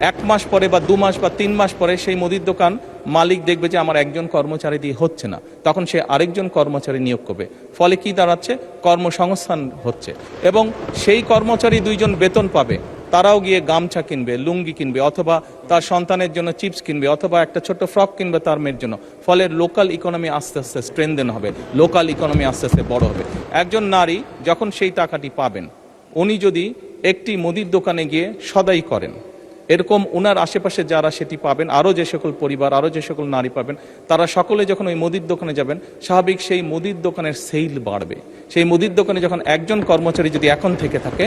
এক মাস পরে বা 2 মাস বা 3 মাস পরে সেই মুদির দোকান মালিক দেখবে যে আমার একজন কর্মচারী দিয়ে হচ্ছে না, তখন সে আরেকজন কর্মচারী নিয়োগ করবে। ফলে কি দাঁড়াচ্ছে? কর্মসংস্থান হচ্ছে এবং সেই কর্মচারী দুইজন বেতন পাবে। তারাও গিয়ে গামছা কিনবে, লুঙ্গি কিনবে, অথবা তার সন্তানের জন্য চিপস কিনবে, অথবা একটা ছোট্ট ফ্রক কিনবে তার মেয়ের জন্য। ফলে লোকাল ইকোনমি আস্তে আস্তে স্ট্রেনদেন হবে, লোকাল ইকোনমি আস্তে আস্তে বড় হবে। একজন নারী যখন সেই টাকাটি পাবেন, উনি যদি একটি মুদির দোকানে গিয়ে সদাই করেন, এরকম ওনার আশেপাশে যারা সেটি পাবেন, আরও যে সকল পরিবার, আরও যে সকল নারী পাবেন, তারা সকলে যখন ওই মুদির দোকানে যাবেন, স্বাভাবিক সেই মুদির দোকানের সেল বাড়বে। সেই মুদির দোকানে যখন একজন কর্মচারী যদি এখন থেকে থাকে,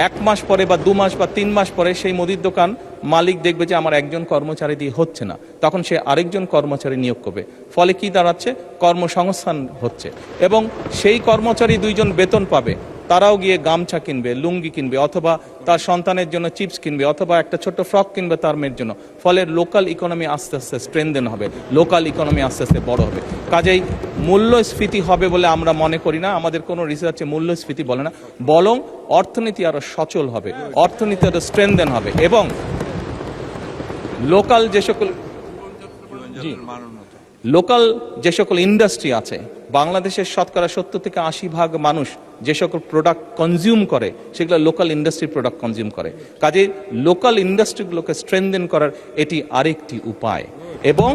1 মাস পরে বা 2 মাস বা 3 মাস পরে সেই মুদির দোকান মালিক দেখবে যে আমার একজন কর্মচারী দিয়ে হচ্ছে না, তখন সে আরেকজন কর্মচারী নিয়োগ করবে। ফলে কি দাঁড়াচ্ছে? কর্মসংস্থান হচ্ছে এবং সেই কর্মচারী দুইজন বেতন পাবে। তারাও গিয়ে গামছা কিনবে, লুঙ্গি কিনবে, অথবা তার সন্তানের জন্য চিপস কিনবে, অথবা একটা ছোট্ট ফ্রক কিনবে তার মেয়ের জন্য। ফলে লোকাল ইকোনমি আস্তে আস্তে স্ট্রেনদেন হবে, লোকাল ইকোনমি আস্তে আস্তে বড় হবে। কাজেই মূল্যস্ফীতি হবে বলে আমরা মনে করি না, আমাদের কোনো রিসার্চে মূল্যস্ফীতি বলে না, বরং অর্থনীতি আরো সচল হবে, অর্থনীতি আরো স্ট্রেনদেন হবে এবং লোকাল যে সকল ইন্ডাস্ট্রি আছে, বাংলাদেশের শতকরা 70 থেকে 80% মানুষ যে সকল প্রোডাক্ট কনজিউম করে, সেগুলো লোকাল ইন্ডাস্ট্রি প্রোডাক্ট কনজিউম করে। কাজে লোকাল ইন্ডাস্ট্রিগুলোকে স্ট্রেনদেন করার এটি আরেকটি উপায় এবং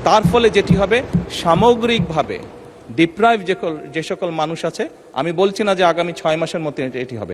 তার ফলে যেটি হবে, সামগ্রিকভাবে ডিপ্রাইভ যে সকল মানুষ আছে, আমি বলছি না যে আগামী 6 মাসের মধ্যে এটি হবে।